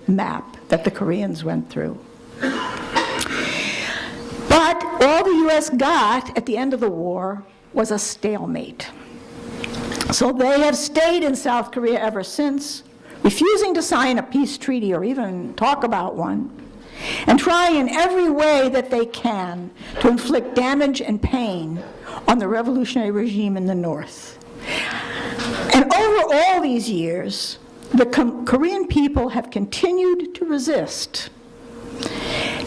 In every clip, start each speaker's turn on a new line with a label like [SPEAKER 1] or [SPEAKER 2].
[SPEAKER 1] map that the Koreans went through. But all the US got at the end of the war was a stalemate. So they have stayed in South Korea ever since, refusing to sign a peace treaty or even talk about one, and trying in every way that they can to inflict damage and pain on the revolutionary regime in the North. And over all these years, the Korean people have continued to resist.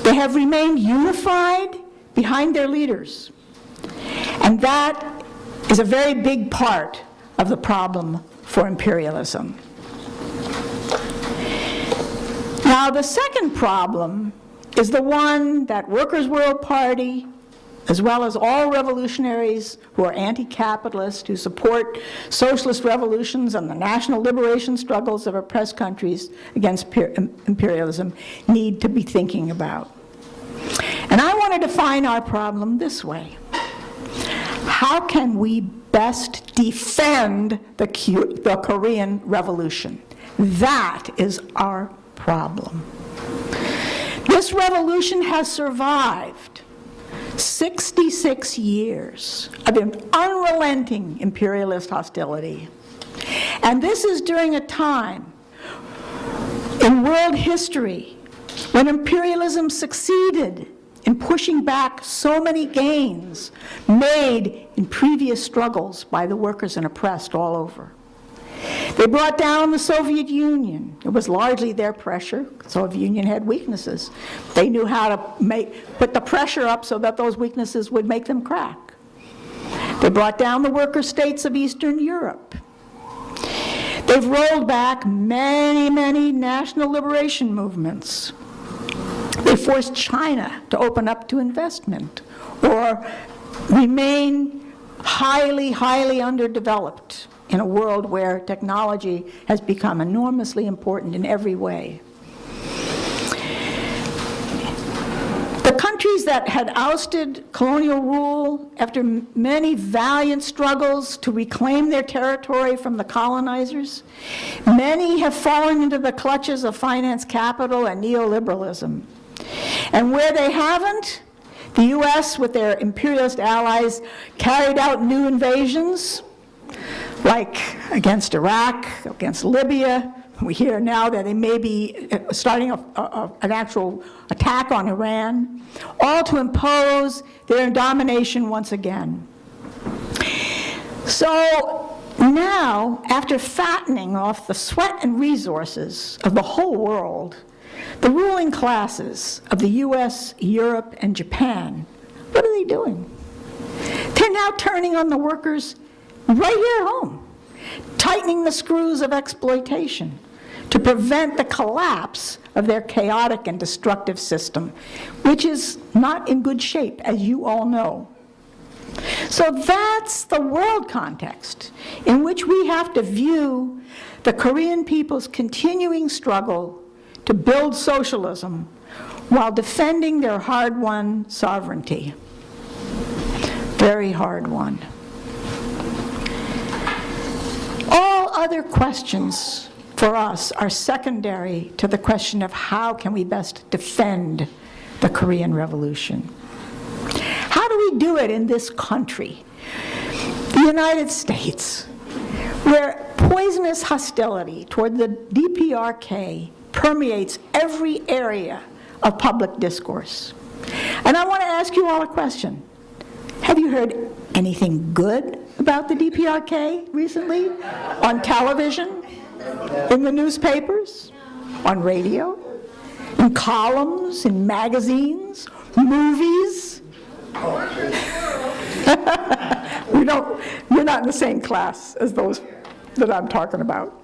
[SPEAKER 1] They have remained unified behind their leaders. And that is a very big part of the problem for imperialism. Now, the second problem is the one that Workers' World Party, as well as all revolutionaries who are anti-capitalist, who support socialist revolutions and the national liberation struggles of oppressed countries against imperialism, need to be thinking about. And I want to define our problem this way. How can we best defend the Korean Revolution? That is our problem. This revolution has survived 66 years of unrelenting imperialist hostility. And this is during a time in world history when imperialism succeeded in pushing back so many gains made in previous struggles by the workers and oppressed all over. They brought down the Soviet Union. It was largely their pressure. The Soviet Union had weaknesses. They knew how to put the pressure up so that those weaknesses would make them crack. They brought down the worker states of Eastern Europe. They've rolled back many, many national liberation movements. They forced China to open up to investment or remain highly, highly underdeveloped in a world where technology has become enormously important in every way. The countries that had ousted colonial rule after many valiant struggles to reclaim their territory from the colonizers, many have fallen into the clutches of finance capital and neoliberalism. And where they haven't, the US with their imperialist allies carried out new invasions, like against Iraq, against Libya. We hear now that they may be starting an actual attack on Iran, all to impose their domination once again. So now, after fattening off the sweat and resources of the whole world, the ruling classes of the US, Europe, and Japan, what are they doing? They're now turning on the workers right here at home, tightening the screws of exploitation to prevent the collapse of their chaotic and destructive system, which is not in good shape, as you all know. So that's the world context in which we have to view the Korean people's continuing struggle to build socialism while defending their hard-won sovereignty. Very hard-won. All other questions for us are secondary to the question of how can we best defend the Korean Revolution. How do we do it in this country, the United States, where poisonous hostility toward the DPRK permeates every area of public discourse? And I want to ask you all a question. Have you heard anything good about the DPRK recently? On television? In the newspapers? On radio? In columns? In magazines? Movies? You're not in the same class as those that I'm talking about.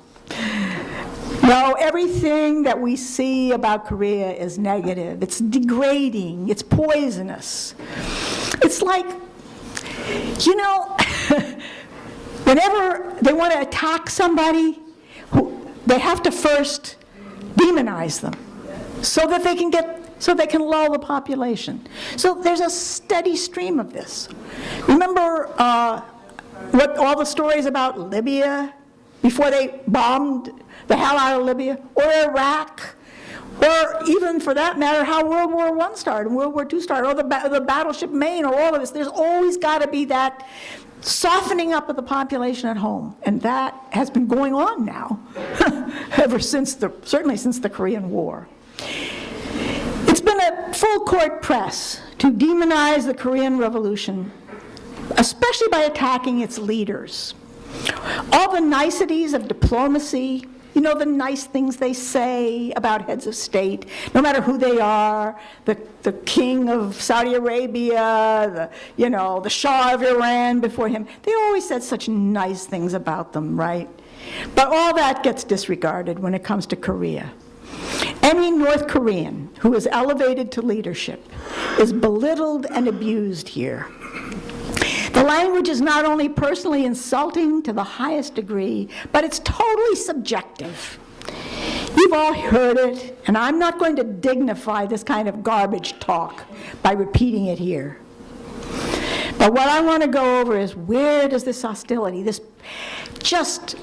[SPEAKER 1] No, everything that we see about Korea is negative. It's degrading. It's poisonous. It's like, you know, whenever they want to attack somebody, they have to first demonize them so that they can lull the population. So there's a steady stream of this. Remember what all the stories about Libya before they bombed the hell out of Libya, or Iraq, or even for that matter, how World War I started, and World War II started, or the battleship Maine, or all of this. There's always got to be that softening up of the population at home, and that has been going on now, ever since certainly since the Korean War. It's been a full court press to demonize the Korean Revolution, especially by attacking its leaders. All the niceties of diplomacy, you know, the nice things they say about heads of state, no matter who they are, the king of Saudi Arabia, the Shah of Iran before him, they always said such nice things about them, right? But all that gets disregarded when it comes to Korea. Any North Korean who is elevated to leadership is belittled and abused here. The language is not only personally insulting to the highest degree, but it's totally subjective. You've all heard it, and I'm not going to dignify this kind of garbage talk by repeating it here. But what I want to go over is, where does this hostility, this just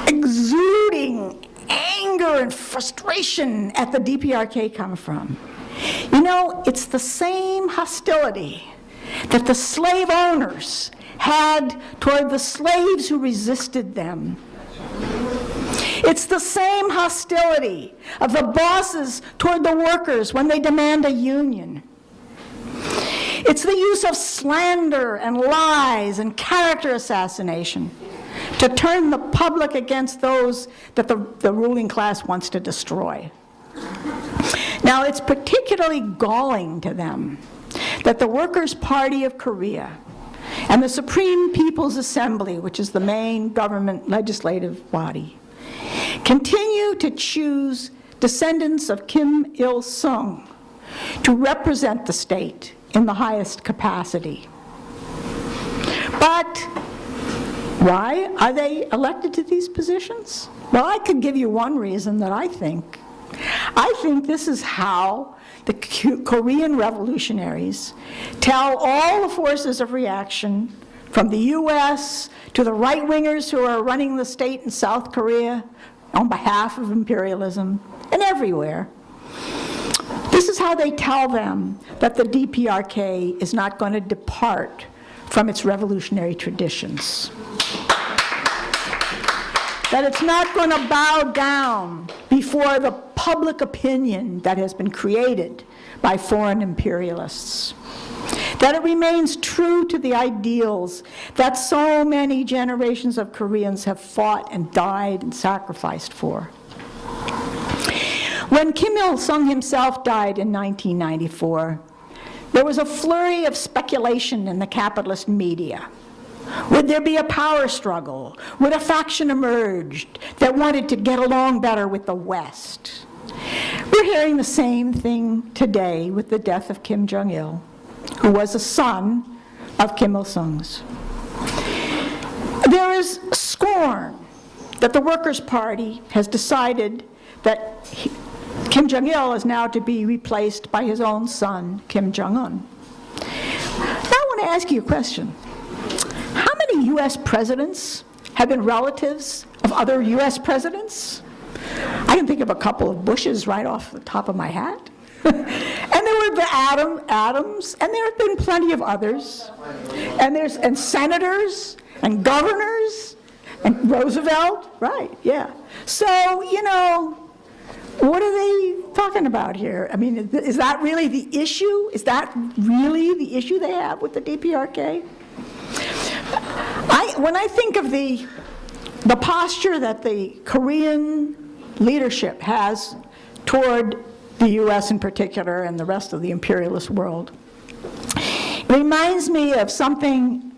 [SPEAKER 1] exuding anger and frustration at the DPRK come from? You know, it's the same hostility that the slave owners had toward the slaves who resisted them. It's the same hostility of the bosses toward the workers when they demand a union. It's the use of slander and lies and character assassination to turn the public against those that the ruling class wants to destroy. Now, it's particularly galling to them that the Workers' Party of Korea and the Supreme People's Assembly, which is the main government legislative body, continue to choose descendants of Kim Il-sung to represent the state in the highest capacity. But why are they elected to these positions? Well, I could give you one reason that I think. I think this is how the Korean revolutionaries tell all the forces of reaction, from the US to the right-wingers who are running the state in South Korea on behalf of imperialism, and everywhere. This is how they tell them that the DPRK is not going to depart from its revolutionary traditions. That it's not going to bow down before the public opinion that has been created by foreign imperialists. That it remains true to the ideals that so many generations of Koreans have fought and died and sacrificed for. When Kim Il-sung himself died in 1994, there was a flurry of speculation in the capitalist media. Would there be a power struggle? Would a faction emerge that wanted to get along better with the West? We're hearing the same thing today with the death of Kim Jong Il, who was a son of Kim Il-sung's. There is scorn that the Workers' Party has decided that Kim Jong Il is now to be replaced by his own son, Kim Jong-un. I want to ask you a question. How many US presidents have been relatives of other US presidents? I can think of a couple of Bushes right off the top of my hat. And there were the Adams, and there have been plenty of others. And senators, and governors, and Roosevelt, right, yeah. So, you know, what are they talking about here? I mean, is that really the issue? Is that really the issue they have with the DPRK? When I think of the posture that the Korean leadership has toward the US in particular and the rest of the imperialist world, it reminds me of something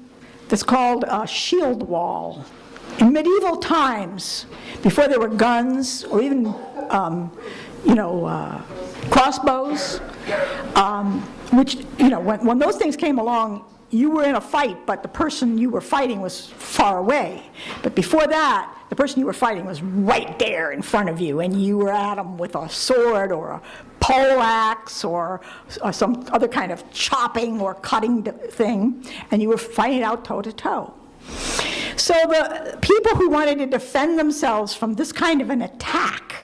[SPEAKER 1] that's called a shield wall. In medieval times, before there were guns or even crossbows, which, you know, when those things came along, you were in a fight, but the person you were fighting was far away. But before that, the person you were fighting was right there in front of you, and you were at them with a sword or a pole axe or some other kind of chopping or cutting thing, and you were fighting out toe to toe. So the people who wanted to defend themselves from this kind of an attack